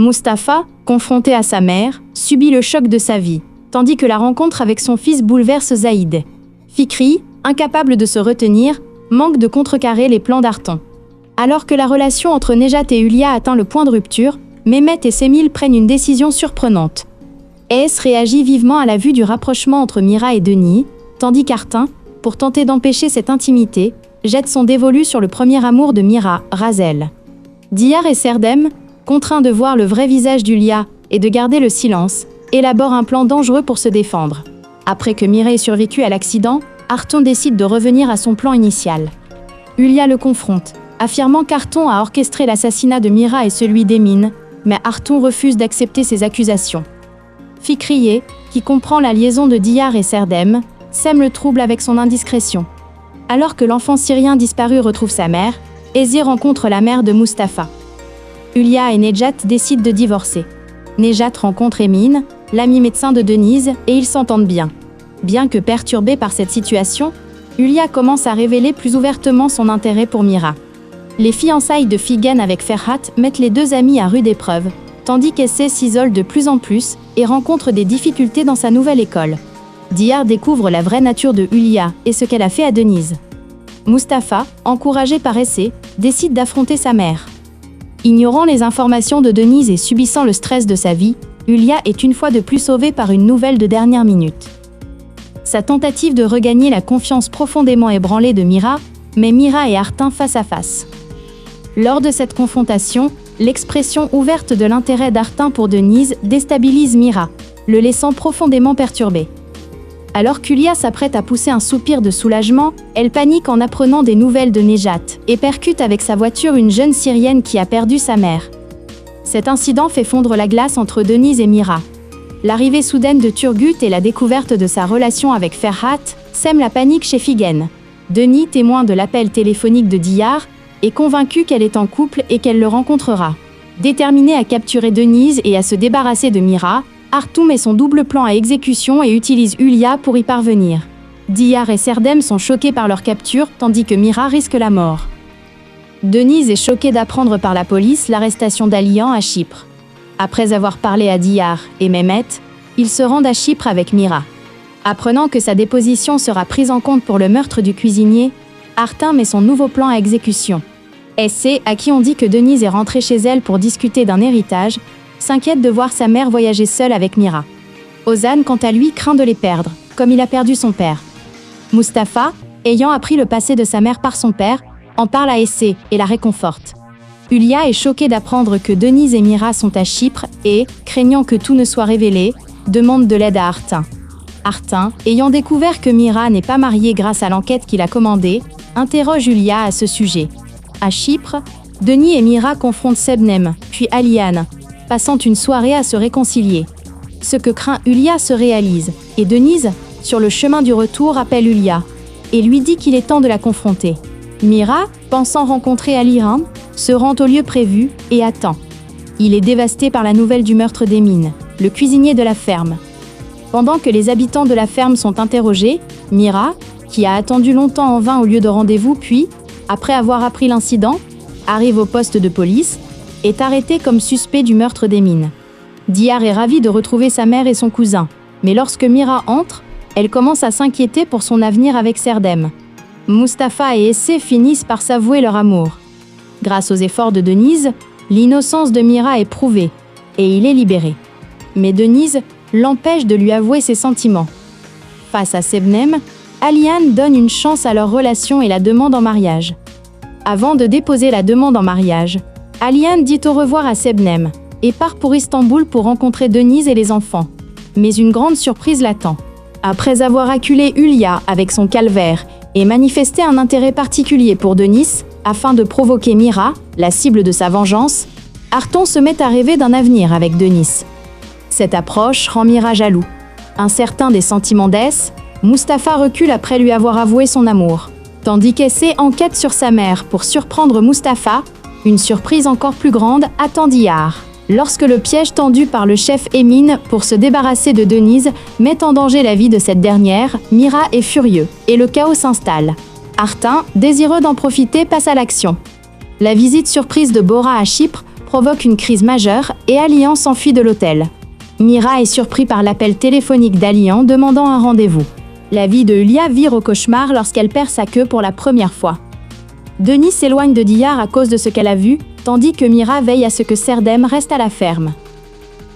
Mustapha, confronté à sa mère, subit le choc de sa vie, tandis que la rencontre avec son fils bouleverse Zaïd. Fikri, incapable de se retenir, manque de contrecarrer les plans d'Artan. Alors que la relation entre Nejat et Hulia atteint le point de rupture, Mehmet et Semil prennent une décision surprenante. Es réagit vivement à la vue du rapprochement entre Mira et Denis, tandis qu'Artan, pour tenter d'empêcher cette intimité, jette son dévolu sur le premier amour de Mira, Razel. Diyar et Serdem, contraints de voir le vrai visage d'Hulia et de garder le silence, élaborent un plan dangereux pour se défendre. Après que Mira ait survécu à l'accident, Artan décide de revenir à son plan initial. Hulia le confronte, affirmant qu'Artan a orchestré l'assassinat de Mira et celui d'Emin, mais Artan refuse d'accepter ces accusations. Fikriye, qui comprend la liaison de Diyar et Serdem, sème le trouble avec son indiscrétion. Alors que l'enfant syrien disparu retrouve sa mère, Ezi rencontre la mère de Mustapha. Hulia et Nejat décident de divorcer. Nejat rencontre Emin, l'ami médecin de Denise, et ils s'entendent bien. Bien que perturbée par cette situation, Hulia commence à révéler plus ouvertement son intérêt pour Mira. Les fiançailles de Figen avec Ferhat mettent les deux amis à rude épreuve, tandis qu'Essé s'isole de plus en plus et rencontre des difficultés dans sa nouvelle école. Diyar découvre la vraie nature de Hulia et ce qu'elle a fait à Denise. Mustapha, encouragé par Essé, décide d'affronter sa mère. Ignorant les informations de Denise et subissant le stress de sa vie, Hulia est une fois de plus sauvée par une nouvelle de dernière minute. Sa tentative de regagner la confiance profondément ébranlée de Mira met Mira et Artan face à face. Lors de cette confrontation, l'expression ouverte de l'intérêt d'Artan pour Denise déstabilise Mira, le laissant profondément perturbé. Alors qu'Hulia s'apprête à pousser un soupir de soulagement, elle panique en apprenant des nouvelles de Nejat et percute avec sa voiture une jeune Syrienne qui a perdu sa mère. Cet incident fait fondre la glace entre Denise et Mira. L'arrivée soudaine de Turgut et la découverte de sa relation avec Ferhat sèment la panique chez Figen. Denis, témoin de l'appel téléphonique de Diyar, est convaincu qu'elle est en couple et qu'elle le rencontrera. Déterminé à capturer Denise et à se débarrasser de Mira, Artan met son double plan à exécution et utilise Hulia pour y parvenir. Diyar et Serdem sont choqués par leur capture, tandis que Mira risque la mort. Denise est choquée d'apprendre par la police l'arrestation d'Alian à Chypre. Après avoir parlé à Diyar et Mehmet, ils se rendent à Chypre avec Mira. Apprenant que sa déposition sera prise en compte pour le meurtre du cuisinier, Artan met son nouveau plan à exécution. Essé, à qui on dit que Denise est rentrée chez elle pour discuter d'un héritage, s'inquiète de voir sa mère voyager seule avec Mira. Ozan, quant à lui, craint de les perdre, comme il a perdu son père. Mustapha, ayant appris le passé de sa mère par son père, en parle à Essé et la réconforte. Hulia est choquée d'apprendre que Denise et Mira sont à Chypre et, craignant que tout ne soit révélé, demande de l'aide à Artan. Artan, ayant découvert que Mira n'est pas mariée grâce à l'enquête qu'il a commandée, interroge Hulia à ce sujet. À Chypre, Denis et Mira confrontent Sebnem, puis Aliane, passant une soirée à se réconcilier. Ce que craint Hulia se réalise, et Denise, sur le chemin du retour, appelle Hulia et lui dit qu'il est temps de la confronter. Mira, pensant rencontrer Aliran, se rend au lieu prévu et attend. Il est dévasté par la nouvelle du meurtre d'Emin, le cuisinier de la ferme. Pendant que les habitants de la ferme sont interrogés, Mira, qui a attendu longtemps en vain au lieu de rendez-vous, puis, après avoir appris l'incident, arrive au poste de police, est arrêté comme suspect du meurtre d'Emin. Diyar est ravi de retrouver sa mère et son cousin, mais lorsque Mira entre, elle commence à s'inquiéter pour son avenir avec Serdem. Mustapha et Essé finissent par s'avouer leur amour. Grâce aux efforts de Denise, l'innocence de Mira est prouvée, et il est libéré. Mais Denise l'empêche de lui avouer ses sentiments. Face à Sebnem, Aliane donne une chance à leur relation et la demande en mariage. Avant de déposer la demande en mariage, Aliane dit au revoir à Sebnem et part pour Istanbul pour rencontrer Denise et les enfants. Mais une grande surprise l'attend. Après avoir acculé Hulia avec son calvaire et manifesté un intérêt particulier pour Denise, afin de provoquer Mira, la cible de sa vengeance, Artan se met à rêver d'un avenir avec Denise. Cette approche rend Mira jaloux. Incertain des sentiments d'Es, Mustapha recule après lui avoir avoué son amour. Tandis qu'Essé enquête sur sa mère pour surprendre Mustapha, une surprise encore plus grande attend Diyar. Lorsque le piège tendu par le chef Emin pour se débarrasser de Denise met en danger la vie de cette dernière, Mira est furieux et le chaos s'installe. Artan, désireux d'en profiter, passe à l'action. La visite surprise de Bora à Chypre provoque une crise majeure et Alian s'enfuit de l'hôtel. Mira est surpris par l'appel téléphonique d'Alian demandant un rendez-vous. La vie de Yulia vire au cauchemar lorsqu'elle perd sa queue pour la première fois. Denis s'éloigne de Diyar à cause de ce qu'elle a vu, tandis que Mira veille à ce que Serdem reste à la ferme.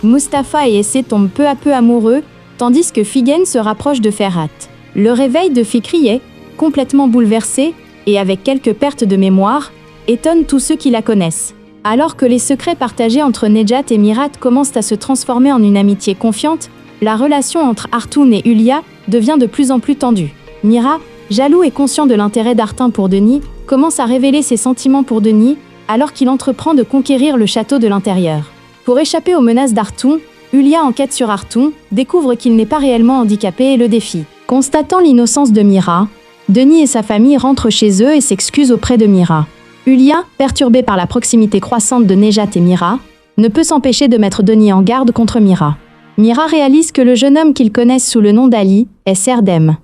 Mustapha et Essé tombent peu à peu amoureux, tandis que Figen se rapproche de Ferhat. Le réveil de Fikri est, complètement bouleversé, et avec quelques pertes de mémoire, étonne tous ceux qui la connaissent. Alors que les secrets partagés entre Nejat et Mirat commencent à se transformer en une amitié confiante, la relation entre Artoun et Yulia devient de plus en plus tendue. Mira, jaloux et conscient de l'intérêt d'Artin pour Denis, commence à révéler ses sentiments pour Denis, alors qu'il entreprend de conquérir le château de l'intérieur. Pour échapper aux menaces d'Artoun, Yulia enquête sur Artoun, découvre qu'il n'est pas réellement handicapé et le défie. Constatant l'innocence de Mira, Denis et sa famille rentrent chez eux et s'excusent auprès de Mira. Yulia, perturbée par la proximité croissante de Nejat et Mira, ne peut s'empêcher de mettre Denis en garde contre Mira. Mira réalise que le jeune homme qu'ils connaissent sous le nom d'Ali est Serdem.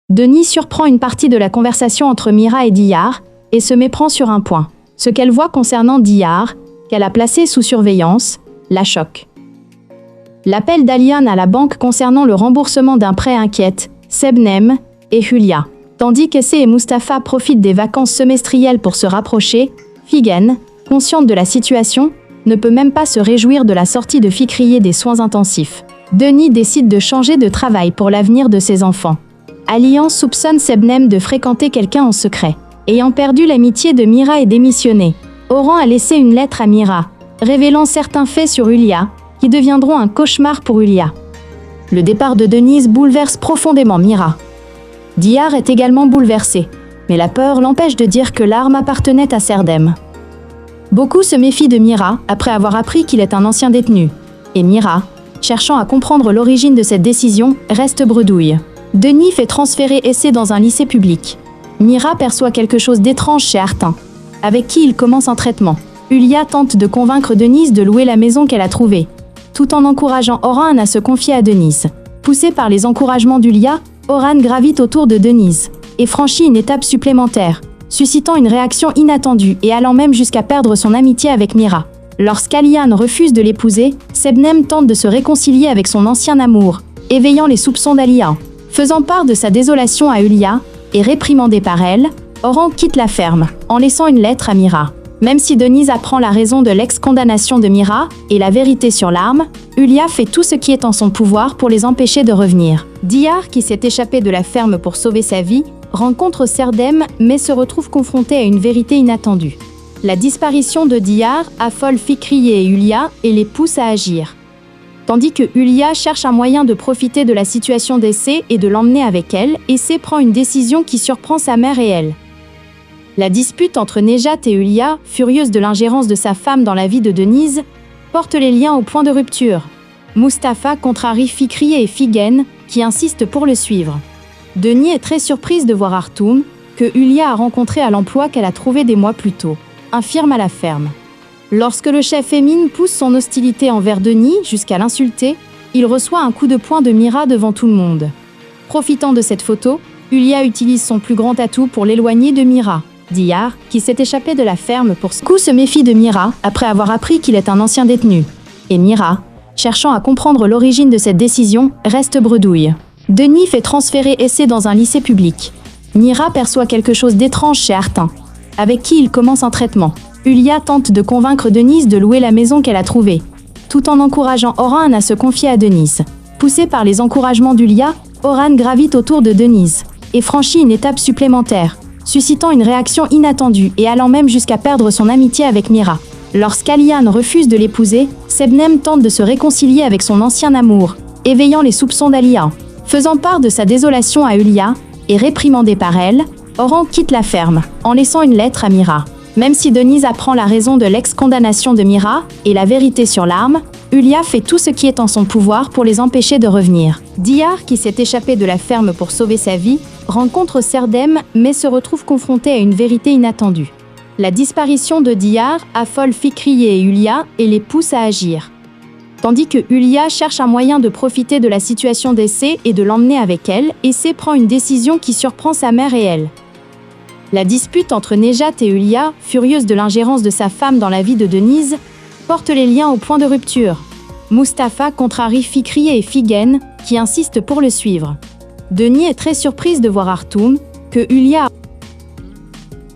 Denis surprend une partie de la conversation entre Mira et Diyar et se méprend sur un point. Ce qu'elle voit concernant Diyar, qu'elle a placé sous surveillance, la choque. L'appel d'Alian à la banque concernant le remboursement d'un prêt inquiète Sebnem et Yulia. Tandis qu'Essé et Mustapha profitent des vacances semestrielles pour se rapprocher, Figen, consciente de la situation, ne peut même pas se réjouir de la sortie de Fikriye des soins intensifs. Denis décide de changer de travail pour l'avenir de ses enfants. Alian soupçonne Sebnem de fréquenter quelqu'un en secret. Ayant perdu l'amitié de Mira et démissionné, Oran a laissé une lettre à Mira, révélant certains faits sur Yulia, qui deviendront un cauchemar pour Yulia. Le départ de Denise bouleverse profondément Mira. Diyar est également bouleversé, mais la peur l'empêche de dire que l'arme appartenait à Serdem. Beaucoup se méfient de Mira après avoir appris qu'il est un ancien détenu, et Mira, cherchant à comprendre l'origine de cette décision, reste bredouille. Denis fait transférer Essé dans un lycée public. Mira perçoit quelque chose d'étrange chez Artin, avec qui il commence un traitement. Yulia tente de convaincre Denise de louer la maison qu'elle a trouvée, tout en encourageant Oran à se confier à Denise. Poussé par les encouragements d'Yulia, Oran gravite autour de Denise et franchit une étape supplémentaire, suscitant une réaction inattendue et allant même jusqu'à perdre son amitié avec Mira. Lorsqu'Alian refuse de l'épouser, Sebnem tente de se réconcilier avec son ancien amour, éveillant les soupçons d'Alian. Faisant part de sa désolation à Yulia et réprimandé par elle, Oran quitte la ferme, en laissant une lettre à Mira. Même si Denise apprend la raison de l'ex-condamnation de Mira et la vérité sur l'arme, Yulia fait tout ce qui est en son pouvoir pour les empêcher de revenir. Diyar, qui s'est échappé de la ferme pour sauver sa vie, rencontre Serdem mais se retrouve confronté à une vérité inattendue. La disparition de Diyar affole Fikriye et Yulia et les pousse à agir. Tandis que Yulia cherche un moyen de profiter de la situation d'Essé et de l'emmener avec elle, Essé prend une décision qui surprend sa mère et elle. La dispute entre Nejat et Yulia, furieuse de l'ingérence de sa femme dans la vie de Denise, porte les liens au point de rupture. Mustapha contrarie Fikriye et Figen, qui insistent pour le suivre. Denis est très surprise de voir Artoun, que Yulia a rencontré à l'emploi qu'elle a trouvé des mois plus tôt, infirme à la ferme. Lorsque le chef Emin pousse son hostilité envers Denis jusqu'à l'insulter, il reçoit un coup de poing de Mira devant tout le monde. Profitant de cette photo, Yulia utilise son plus grand atout pour l'éloigner de Mira. Diyar, qui s'est échappé de la ferme pour ce coup, se méfie de Mira après avoir appris qu'il est un ancien détenu. Et Mira, cherchant à comprendre l'origine de cette décision, reste bredouille. Denis fait transférer Essé dans un lycée public. Mira perçoit quelque chose d'étrange chez Artin, avec qui il commence un traitement. Yulia tente de convaincre Denise de louer la maison qu'elle a trouvée, tout en encourageant Oran à se confier à Denise. Poussé par les encouragements d'Yulia, Oran gravite autour de Denise et franchit une étape supplémentaire, suscitant une réaction inattendue et allant même jusqu'à perdre son amitié avec Mira. Lorsqu'Alian refuse de l'épouser, Sebnem tente de se réconcilier avec son ancien amour, éveillant les soupçons d'Alian. Faisant part de sa désolation à Yulia et réprimandé par elle, Oran quitte la ferme, en laissant une lettre à Mira. Même si Denise apprend la raison de l'ex-condamnation de Mira et la vérité sur l'arme, Yulia fait tout ce qui est en son pouvoir pour les empêcher de revenir. Diyar, qui s'est échappé de la ferme pour sauver sa vie, rencontre Serdem mais se retrouve confronté à une vérité inattendue. La disparition de Diyar affole Fikriye et Yulia et les pousse à agir. Tandis que Yulia cherche un moyen de profiter de la situation d'Essé et de l'emmener avec elle, Essé prend une décision qui surprend sa mère et elle. La dispute entre Nejat et Hülya, furieuse de l'ingérence de sa femme dans la vie de Denise, porte les liens au point de rupture. Mustapha contrarie Fikri et Figen, qui insistent pour le suivre. Deni est très surprise de voir Artoum, que Hülya